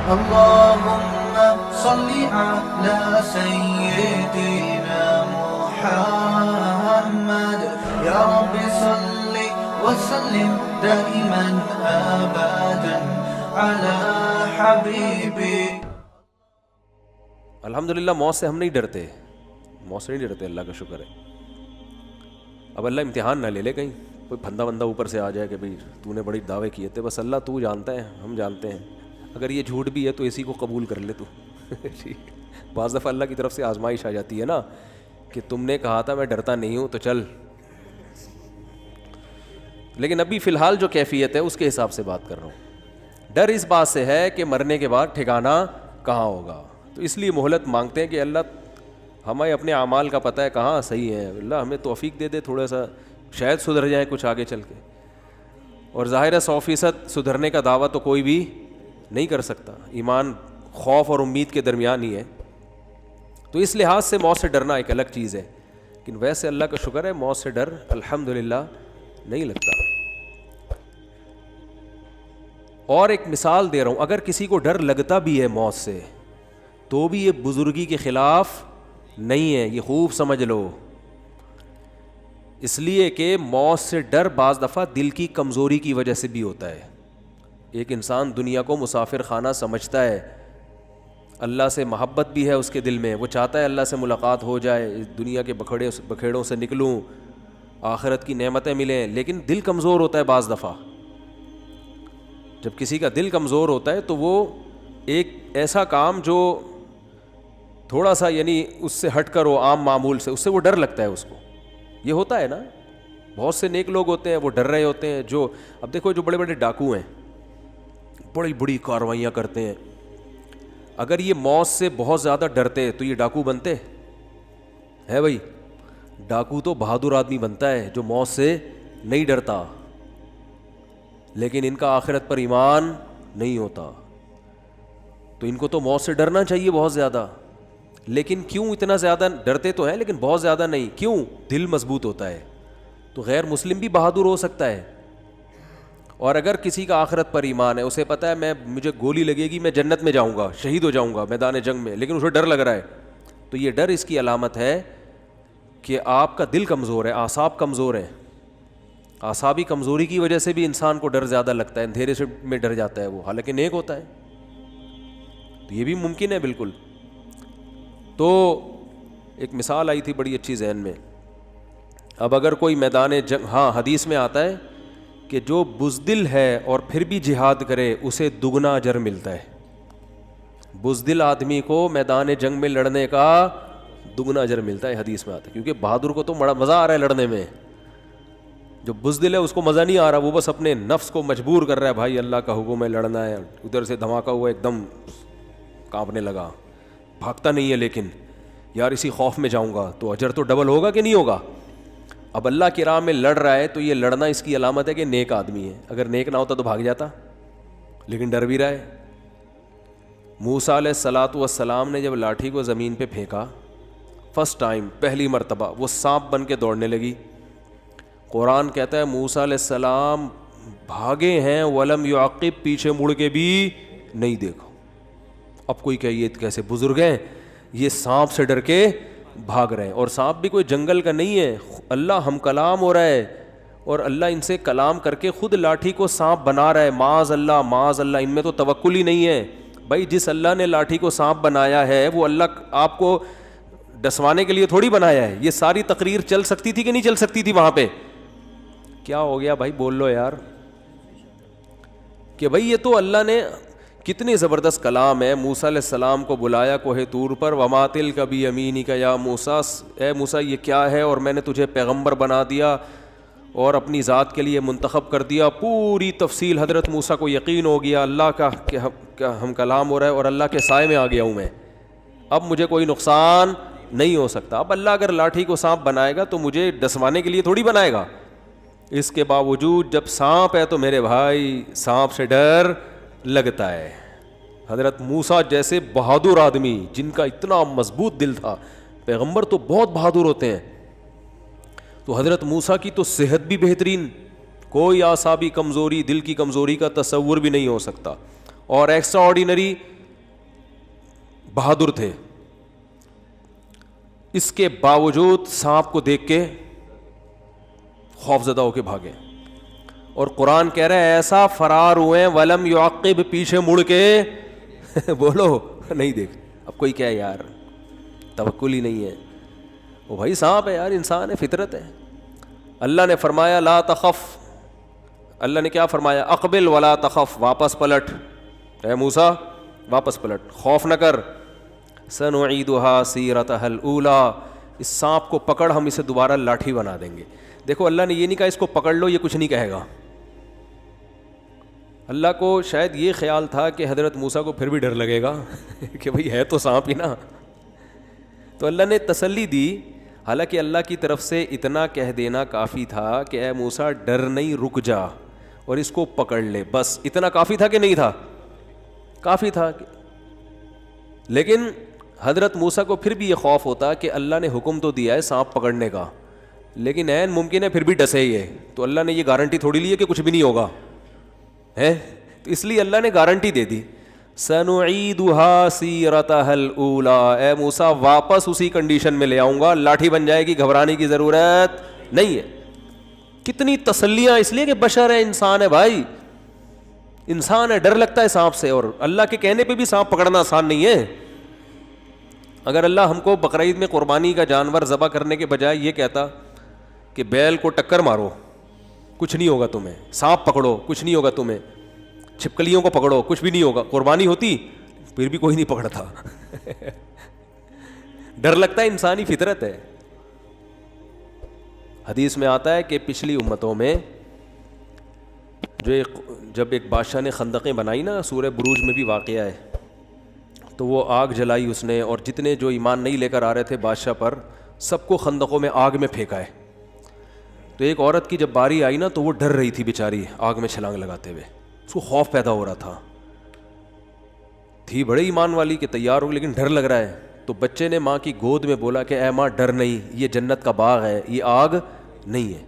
اللهم صل على سيدنا محمد يا رب صل وسلم دائما ابدا على حبيبي. الحمدللہ موت سے ہم نہیں ڈرتے، موت سے نہیں ڈرتے، اللہ کا شکر ہے. اب اللہ امتحان نہ لے لے کہیں کوئی پھندا بندہ اوپر سے آ جائے کہ بھئی تو نے بڑی دعوے کیے تھے. بس اللہ تو جانتا ہے، ہم جانتے ہیں. اگر یہ جھوٹ بھی ہے تو اسی کو قبول کر لے تو. بعض دفعہ اللہ کی طرف سے آزمائش آ جاتی ہے نا کہ تم نے کہا تھا میں ڈرتا نہیں ہوں تو چل. لیکن ابھی فی الحال جو کیفیت ہے اس کے حساب سے بات کر رہا ہوں. ڈر اس بات سے ہے کہ مرنے کے بعد ٹھکانہ کہاں ہوگا، تو اس لیے مہلت مانگتے ہیں کہ اللہ ہمیں اپنے اعمال کا پتہ ہے کہاں صحیح ہے، اللہ ہمیں توفیق دے دے تھوڑا سا، شاید سدھر جائیں کچھ آگے چل کے. اور ظاہر ہے 100% سدھرنے کا دعویٰ تو کوئی بھی نہیں کر سکتا، ایمان خوف اور امید کے درمیان ہی ہے. تو اس لحاظ سے موت سے ڈرنا ایک الگ چیز ہے، لیکن ویسے اللہ کا شکر ہے موت سے ڈر الحمدللہ نہیں لگتا. اور ایک مثال دے رہا ہوں، اگر کسی کو ڈر لگتا بھی ہے موت سے تو بھی یہ بزرگی کے خلاف نہیں ہے، یہ خوب سمجھ لو. اس لیے کہ موت سے ڈر بعض دفعہ دل کی کمزوری کی وجہ سے بھی ہوتا ہے. ایک انسان دنیا کو مسافر خانہ سمجھتا ہے، اللہ سے محبت بھی ہے اس کے دل میں، وہ چاہتا ہے اللہ سے ملاقات ہو جائے، دنیا کے بکھیڑوں سے نکلوں، آخرت کی نعمتیں ملیں، لیکن دل کمزور ہوتا ہے. بعض دفعہ جب کسی کا دل کمزور ہوتا ہے تو وہ ایک ایسا کام جو تھوڑا سا یعنی اس سے ہٹ کر ہو، عام معمول سے، اس سے وہ ڈر لگتا ہے اس کو. یہ ہوتا ہے نا، بہت سے نیک لوگ ہوتے ہیں وہ ڈر رہے ہوتے ہیں. جو اب دیکھو جو بڑے بڑے ڈاکو ہیں، بڑی بڑی کارروائیاں کرتے ہیں، اگر یہ موت سے بہت زیادہ ڈرتے تو یہ ڈاکو بنتے ہے؟ بھائی ڈاکو تو بہادر آدمی بنتا ہے جو موت سے نہیں ڈرتا، لیکن ان کا آخرت پر ایمان نہیں ہوتا. تو ان کو تو موت سے ڈرنا چاہیے بہت زیادہ، لیکن کیوں اتنا زیادہ ڈرتے تو ہیں لیکن بہت زیادہ نہیں. کیوں؟ دل مضبوط ہوتا ہے. تو غیر مسلم بھی بہادر ہو سکتا ہے. اور اگر کسی کا آخرت پر ایمان ہے، اسے پتہ ہے مجھے گولی لگے گی میں جنت میں جاؤں گا، شہید ہو جاؤں گا میدان جنگ میں، لیکن اسے ڈر لگ رہا ہے، تو یہ ڈر اس کی علامت ہے کہ آپ کا دل کمزور ہے، اعصاب کمزور ہیں. اعصابی کمزوری کی وجہ سے بھی انسان کو ڈر زیادہ لگتا ہے، اندھیرے سے میں ڈر جاتا ہے وہ، حالانکہ نیک ہوتا ہے. تو یہ بھی ممکن ہے بالکل. تو ایک مثال آئی تھی بڑی اچھی ذہن میں. اب اگر کوئی میدان جنگ، ہاں حدیث میں آتا ہے کہ جو بزدل ہے اور پھر بھی جہاد کرے اسے دگنا اجر ملتا ہے. بزدل آدمی کو میدان جنگ میں لڑنے کا دگنا اجر ملتا ہے، حدیث میں آتا ہے. کیونکہ بہادر کو تو بڑا مزہ آ رہا ہے لڑنے میں، جو بزدل ہے اس کو مزہ نہیں آ رہا، وہ بس اپنے نفس کو مجبور کر رہا ہے، بھائی اللہ کا حکم ہے لڑنا ہے. ادھر سے دھماکہ ہوا، ایک دم کانپنے لگا، بھاگتا نہیں ہے، لیکن یار اسی خوف میں جاؤں گا تو اجر تو ڈبل ہوگا کہ نہیں ہوگا. اب اللہ کی راہ میں لڑ رہا ہے تو یہ لڑنا اس کی علامت ہے کہ نیک آدمی ہے. اگر نیک نہ ہوتا تو بھاگ جاتا، لیکن ڈر بھی رہا ہے. موسیٰ علیہ الصلاۃ والسلام نے جب لاٹھی کو زمین پہ پھینکا فرسٹ ٹائم، پہلی مرتبہ، وہ سانپ بن کے دوڑنے لگی. قرآن کہتا ہے موسیٰ علیہ السلام بھاگے ہیں، ولم یعقب، پیچھے مڑ کے بھی نہیں دیکھا. اب کوئی کہ یہ کیسے بزرگ ہیں، یہ سانپ سے ڈر کے بھاگ رہے ہیں. اور سانپ بھی کوئی جنگل کا نہیں ہے، اللہ ہم کلام ہو رہا ہے، اور اللہ ان سے کلام کر کے خود لاٹھی کو سانپ بنا رہا ہے. معاذ اللہ معاذ اللہ، ان میں تو توکل ہی نہیں ہے. بھائی جس اللہ نے لاٹھی کو سانپ بنایا ہے وہ اللہ آپ کو ڈسوانے کے لیے تھوڑی بنایا ہے. یہ ساری تقریر چل سکتی تھی کہ نہیں چل سکتی تھی وہاں پہ؟ کیا ہو گیا بھائی، بول لو یار. کہ بھائی یہ تو اللہ نے، کتنی زبردست کلام ہے. موسیٰ علیہ السلام کو بلایا کوہ طور پر، وما تلک بیمینک یا موسیٰ، اے موسیٰ یہ کیا ہے، اور میں نے تجھے پیغمبر بنا دیا اور اپنی ذات کے لیے منتخب کر دیا. پوری تفصیل حضرت موسیٰ کو یقین ہو گیا اللہ کا کہ ہم کلام ہو رہا ہے اور اللہ کے سائے میں آ گیا ہوں میں، اب مجھے کوئی نقصان نہیں ہو سکتا. اب اللہ اگر لاٹھی کو سانپ بنائے گا تو مجھے ڈسوانے کے لیے تھوڑی بنائے گا. اس کے باوجود جب سانپ ہے تو میرے بھائی سانپ سے ڈر لگتا ہے. حضرت موسیٰ جیسے بہادر آدمی جن کا اتنا مضبوط دل تھا، پیغمبر تو بہت بہادر ہوتے ہیں، تو حضرت موسیٰ کی تو صحت بھی بہترین، کوئی اعصابی کمزوری، دل کی کمزوری کا تصور بھی نہیں ہو سکتا. اور ایکسٹرا آرڈینری بہادر تھے، اس کے باوجود سانپ کو دیکھ کے خوف زدہ ہو کے بھاگے، اور قرآن کہہ رہا ہے ایسا فرار ہوئے ولم یعقب، پیچھے مڑ کے بولو نہیں دیکھ، اب کوئی کیا یار توکل ہی نہیں ہے، وہ بھائی سانپ ہے یار، انسان ہے، فطرت ہے۔ اللہ نے فرمایا لا تخف، اللہ نے کیا فرمایا؟ اقبل ولا تخف، واپس پلٹ، اے موسیٰ واپس پلٹ، خوف نہ کر، سنعیدها سیرتها الاولی، اس سانپ کو پکڑ، ہم اسے دوبارہ لاٹھی بنا دیں گے۔ دیکھو اللہ نے یہ نہیں کہا اس کو پکڑ لو، یہ کچھ نہیں کہے گا۔ اللہ کو شاید یہ خیال تھا کہ حضرت موسیٰ کو پھر بھی ڈر لگے گا کہ بھئی ہے تو سانپ ہی نا، تو اللہ نے تسلی دی۔ حالانکہ اللہ کی طرف سے اتنا کہہ دینا کافی تھا کہ اے موسیٰ ڈر نہیں، رک جا اور اس کو پکڑ لے، بس اتنا کافی تھا کہ نہیں تھا؟ کافی تھا۔ لیکن حضرت موسیٰ کو پھر بھی یہ خوف ہوتا کہ اللہ نے حکم تو دیا ہے سانپ پکڑنے کا، لیکن عین ممکن ہے پھر بھی ڈسے ہی ہے، تو اللہ نے یہ گارنٹی تھوڑی لی ہے کہ کچھ بھی نہیں ہوگا ہے، تو اس لیے اللہ نے گارنٹی دے دی، سنعیدها سیرتها الاولی، اے موسیٰ واپس اسی کنڈیشن میں لے آؤں گا، لاٹھی بن جائے گی، گھبرانے کی ضرورت نہیں ہے۔ کتنی تسلیاں، اس لیے کہ بشر ہے، انسان ہے بھائی، انسان ہے، ڈر لگتا ہے سانپ سے، اور اللہ کے کہنے پہ بھی سانپ پکڑنا آسان نہیں ہے۔ اگر اللہ ہم کو بقرعید میں قربانی کا جانور ذبح کرنے کے بجائے یہ کہتا کہ بیل کو ٹکر مارو کچھ نہیں ہوگا تمہیں، سانپ پکڑو کچھ نہیں ہوگا تمہیں، چھپکلیوں کو پکڑو کچھ بھی نہیں ہوگا، قربانی ہوتی پھر بھی کوئی نہیں پکڑتا ڈر لگتا ہے، انسانی فطرت ہے۔ حدیث میں آتا ہے کہ پچھلی امتوں میں جب ایک بادشاہ نے خندقیں بنائی نا، سورہ بروج میں بھی واقعہ ہے، تو وہ آگ جلائی اس نے، اور جتنے جو ایمان نہیں لے کر آ رہے تھے بادشاہ پر، سب کو خندقوں میں آگ میں پھینکا ہے۔ تو ایک عورت کی جب باری آئی نا تو وہ ڈر رہی تھی بیچاری، آگ میں چھلانگ لگاتے ہوئے، اس کو خوف پیدا ہو رہا تھا، تھی بڑے ایمان والی کہ تیار ہو، لیکن ڈر لگ رہا ہے۔ تو بچے نے ماں کی گود میں بولا کہ اے ماں ڈر نہیں، یہ جنت کا باغ ہے، یہ آگ نہیں ہے۔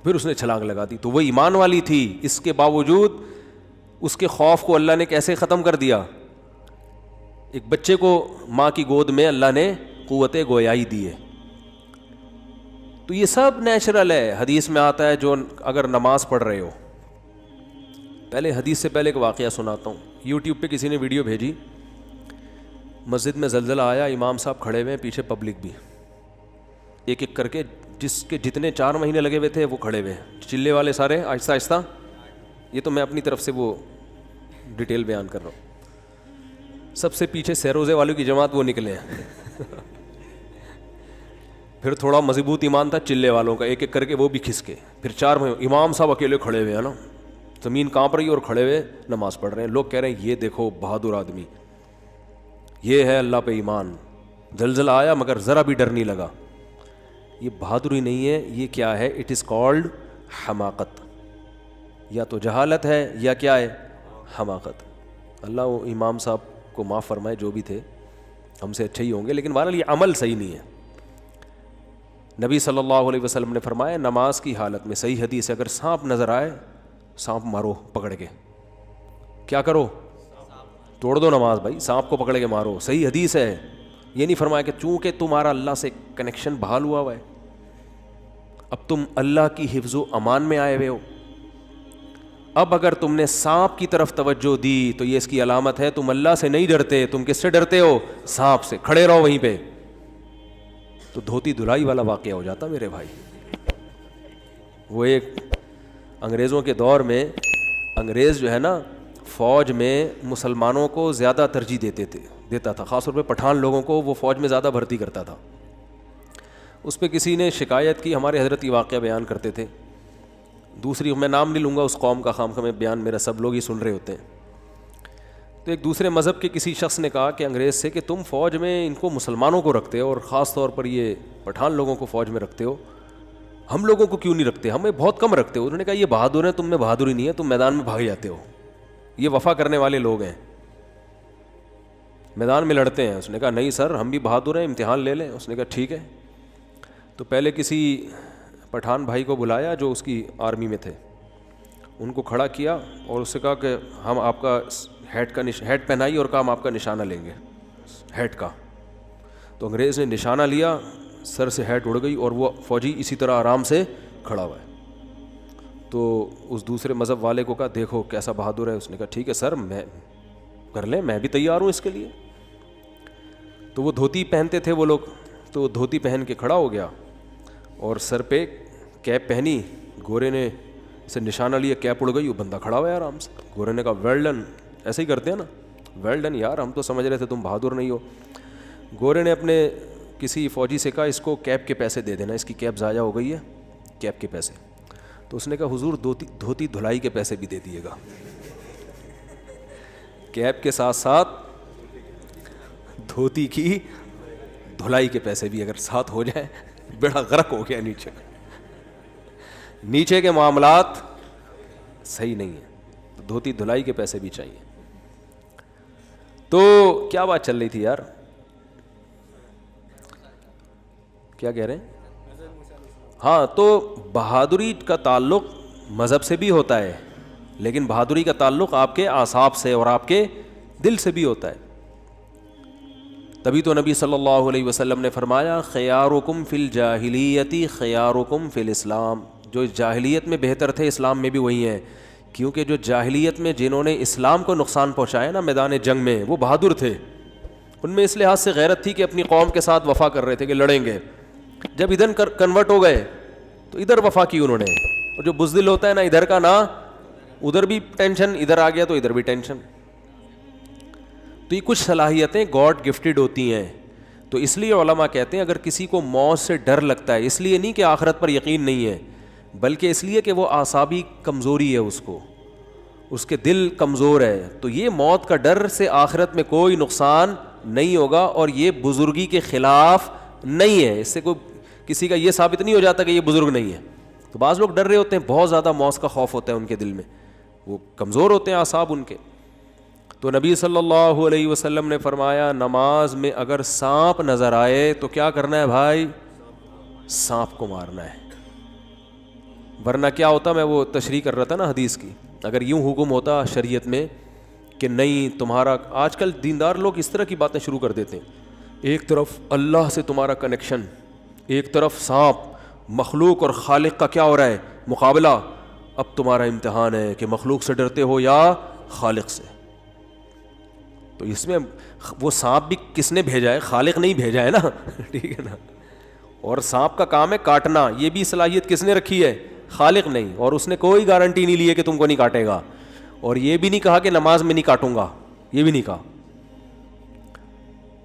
پھر اس نے چھلانگ لگا دی، تو وہ ایمان والی تھی، اس کے باوجود اس کے خوف کو اللہ نے کیسے ختم کر دیا؟ ایک بچے کو ماں کی گود میں اللہ نے قوت گویائی دی ہے۔ تو یہ سب نیچرل ہے۔ حدیث میں آتا ہے جو اگر نماز پڑھ رہے ہو، پہلے حدیث سے پہلے ایک واقعہ سناتا ہوں، یوٹیوب پہ کسی نے ویڈیو بھیجی، مسجد میں زلزلہ آیا، امام صاحب کھڑے ہوئے ہیں، پیچھے پبلک بھی، ایک ایک کر کے جس کے جتنے 4 مہینے لگے ہوئے تھے وہ کھڑے ہوئے، چلے والے سارے آہستہ آہستہ، یہ تو میں اپنی طرف سے وہ ڈیٹیل بیان کر رہا ہوں۔ سب سے پیچھے سیروزے والوں کی جماعت وہ نکلے ہیں پھر تھوڑا مضبوط ایمان تھا چلے والوں کا، ایک ایک کر کے وہ بھی کھسکے، پھر 4 مہینے امام صاحب اکیلے کھڑے ہوئے ہیں نا، زمین کانپ رہی ہے اور کھڑے ہوئے نماز پڑھ رہے ہیں۔ لوگ کہہ رہے ہیں یہ دیکھو بہادر آدمی، یہ ہے اللہ پہ ایمان، زلزلہ آیا مگر ذرا بھی ڈر نہیں لگا۔ یہ بہادری نہیں ہے، یہ کیا ہے؟ اٹ از کالڈ حماقت، یا تو جہالت ہے یا کیا ہے؟ حماقت۔ اللہ وہ امام صاحب کو معاف فرمائے، جو بھی تھے ہم سے اچھے ہی ہوں گے، لیکن بہرحال یہ عمل صحیح نہیں ہے۔ نبی صلی اللہ علیہ وسلم نے فرمایا نماز کی حالت میں، صحیح حدیث ہے، اگر سانپ نظر آئے سانپ مارو پکڑ کے، کیا کرو؟ توڑ دو نماز بھائی، سانپ کو پکڑ کے مارو، صحیح حدیث ہے۔ یہ نہیں فرمایا کہ چونکہ تمہارا اللہ سے کنیکشن بحال ہوا ہوا ہے، اب تم اللہ کی حفظ و امان میں آئے ہوئے ہو، اب اگر تم نے سانپ کی طرف توجہ دی تو یہ اس کی علامت ہے تم اللہ سے نہیں ڈرتے، تم کس سے ڈرتے ہو؟ سانپ سے، کھڑے رہو وہیں پہ، تو دھوتی دھلائی والا واقعہ ہو جاتا میرے بھائی۔ وہ ایک انگریزوں کے دور میں، انگریز جو ہے نا فوج میں مسلمانوں کو زیادہ ترجیح دیتا تھا، خاص طور پہ پٹھان لوگوں کو وہ فوج میں زیادہ بھرتی کرتا تھا۔ اس پہ کسی نے شکایت کی، ہمارے حضرت یہ واقعہ بیان کرتے تھے، دوسری میں نام نہیں لوں گا اس قوم کا، خام میں بیان میرا سب لوگ ہی سن رہے ہوتے ہیں۔ تو ایک دوسرے مذہب کے کسی شخص نے کہا کہ انگریز سے کہ تم فوج میں ان کو مسلمانوں کو رکھتے ہو اور خاص طور پر یہ پٹھان لوگوں کو فوج میں رکھتے ہو، ہم لوگوں کو کیوں نہیں رکھتے؟ ہمیں بہت کم رکھتے ہو۔ انہوں نے کہا یہ بہادر ہیں، تم میں بہادری نہیں ہے، تم میدان میں بھاگ جاتے ہو، یہ وفا کرنے والے لوگ ہیں، میدان میں لڑتے ہیں۔ اس نے کہا نہیں سر، ہم بھی بہادر ہیں، امتحان لے لیں۔ اس نے کہا ٹھیک ہے۔ تو پہلے کسی پٹھان بھائی کو بلایا جو اس کی آرمی میں تھے، ان کو کھڑا کیا اور اس سے کہا کہ ہم آپ کا ہیٹ پہنائی اور کہا ہم آپ کا نشانہ لیں گے، ہیٹ کا. تو انگریز نے نشانہ لیا, سر سے ہیٹ اڑ گئی اور وہ فوجی اسی طرح آرام سے کھڑا ہوا ہے. تو اس دوسرے مذہب والے کو کہا دیکھو کیسا بہادر ہے. اس نے کہا ٹھیک ہے سر, میں کر لیں, میں بھی تیار ہوں اس کے لیے. تو وہ دھوتی پہنتے تھے وہ لوگ, تو وہ دھوتی پہن کے کھڑا ہو گیا اور سر پہ کیپ پہنی. گورے نے اسے نشانہ لیا, کیپ اڑ گئی, وہ بندہ کھڑا ہوا ہے آرام سے. گورے نے کہا ویل ڈن, ایسے ہی کرتے ہیں نا, ویل ڈن یار, ہم تو سمجھ رہے تھے تم بہادر نہیں ہو. گورے نے اپنے کسی فوجی سے کہا اس کو کیپ کے پیسے دے دینا, اس کی کیپ ضائع ہو گئی ہے, کیپ کے پیسے. تو اس نے کہا حضور دھوتی دھلائی کے پیسے بھی دے دیے گا. کیپ کے ساتھ ساتھ دھوتی کی دھلائی کے پیسے بھی اگر ساتھ ہو جائیں, بیڑا غرق ہو گیا نیچے. نیچے کے معاملات صحیح نہیں ہیں, تو دھوتی دھلائی کے پیسے بھی چاہیے. تو کیا بات چل رہی تھی یار, کیا کہہ رہے ہیں؟ ہاں, تو بہادری کا تعلق مذہب سے بھی ہوتا ہے, لیکن بہادری کا تعلق آپ کے اعصاب سے اور آپ کے دل سے بھی ہوتا ہے. تبھی تو نبی صلی اللہ علیہ وسلم نے فرمایا خیارکم فی الجاہلیت خیارکم فی الاسلام. جو جاہلیت میں بہتر تھے اسلام میں بھی وہی ہیں, کیونکہ جو جاہلیت میں جنہوں نے اسلام کو نقصان پہنچایا نا میدان جنگ میں, وہ بہادر تھے. ان میں اس لحاظ سے غیرت تھی کہ اپنی قوم کے ساتھ وفا کر رہے تھے کہ لڑیں گے. جب ادھر کنورٹ ہو گئے تو ادھر وفا کی انہوں نے. اور جو بزدل ہوتا ہے نا, ادھر کا نا ادھر بھی ٹینشن, ادھر آ گیا تو ادھر بھی ٹینشن. تو یہ کچھ صلاحیتیں گاڈ گفٹڈ ہوتی ہیں. تو اس لیے علماء کہتے ہیں اگر کسی کو موت سے ڈر لگتا ہے, اس لیے نہیں کہ آخرت پر یقین نہیں ہے, بلکہ اس لیے کہ وہ اعصابی کمزوری ہے, اس کے دل کمزور ہے, تو یہ موت کا ڈر سے آخرت میں کوئی نقصان نہیں ہوگا اور یہ بزرگی کے خلاف نہیں ہے. اس سے کوئی کسی کا یہ ثابت نہیں ہو جاتا کہ یہ بزرگ نہیں ہے. تو بعض لوگ ڈر رہے ہوتے ہیں, بہت زیادہ موت کا خوف ہوتا ہے ان کے دل میں, وہ کمزور ہوتے ہیں اعصاب ان کے. تو نبی صلی اللہ علیہ وسلم نے فرمایا نماز میں اگر سانپ نظر آئے تو کیا کرنا ہے بھائی, سانپ کو مارنا ہے. ورنہ کیا ہوتا, میں وہ تشریح کر رہا تھا نا حدیث کی, اگر یوں حکم ہوتا شریعت میں کہ نہیں تمہارا, آج کل دیندار لوگ اس طرح کی باتیں شروع کر دیتے ہیں, ایک طرف اللہ سے تمہارا کنیکشن, ایک طرف سانپ, مخلوق اور خالق کا کیا ہو رہا ہے مقابلہ. اب تمہارا امتحان ہے کہ مخلوق سے ڈرتے ہو یا خالق سے. تو اس میں وہ سانپ بھی کس نے بھیجا ہے, خالق نہیں بھیجا ہے نا, ٹھیک ہے نا. اور سانپ کا کام ہے کاٹنا, یہ بھی صلاحیت کس نے رکھی ہے, خالق نہیں. اور اس نے کوئی گارنٹی نہیں لی ہے کہ تم کو نہیں کاٹے گا, اور یہ بھی نہیں کہا کہ نماز میں نہیں کاٹوں گا, یہ بھی نہیں کہا.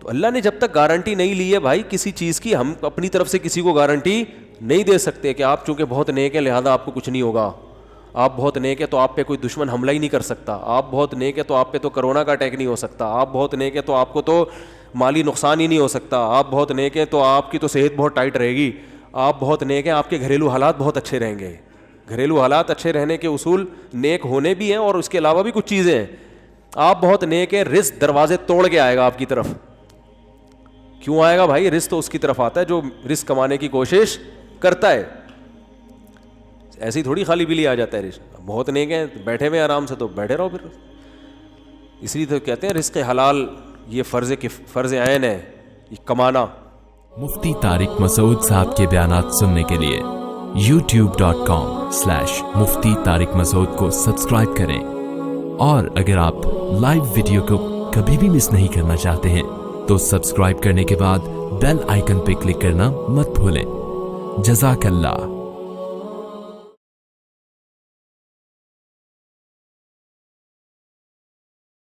تو اللہ نے جب تک گارنٹی نہیں لی ہے بھائی کسی چیز کی, ہم اپنی طرف سے کسی کو گارنٹی نہیں دے سکتے کہ آپ چونکہ بہت نیک ہیں لہذا آپ کو کچھ نہیں ہوگا, آپ بہت نیک ہے تو آپ پہ کوئی دشمن حملہ ہی نہیں کر سکتا, آپ بہت نیک ہے تو آپ پہ تو کرونا کا اٹیک نہیں ہو سکتا, آپ بہت نیک ہے تو آپ کو تو مالی نقصان ہی نہیں ہو سکتا, آپ بہت نیک ہے تو آپ کی تو صحت بہت ٹائٹ رہے گی, آپ بہت نیک ہیں آپ کے گھریلو حالات بہت اچھے رہیں گے. گھریلو حالات اچھے رہنے کے اصول نیک ہونے بھی ہیں اور اس کے علاوہ بھی کچھ چیزیں ہیں. آپ بہت نیک ہیں, رزق دروازے توڑ کے آئے گا آپ کی طرف. کیوں آئے گا بھائی, رزق تو اس کی طرف آتا ہے جو رزق کمانے کی کوشش کرتا ہے, ایسی تھوڑی خالی بلی آ جاتا ہے رزق. بہت نیک ہیں بیٹھے ہوئے آرام سے تو بیٹھے رہو پھر. اس لیے تو کہتے ہیں رزق حلال یہ فرض عین ہے, یہ کمانا. مفتی طارق مسعود صاحب کے بیانات سننے کے لیے youtube.com/مفتی طارق مسعود کو سبسکرائب کریں, اور اگر آپ لائیو ویڈیو کو کبھی بھی مس نہیں کرنا چاہتے ہیں تو سبسکرائب کرنے کے بعد بیل آئیکن پہ کلک کرنا مت بھولیں. جزاک اللہ.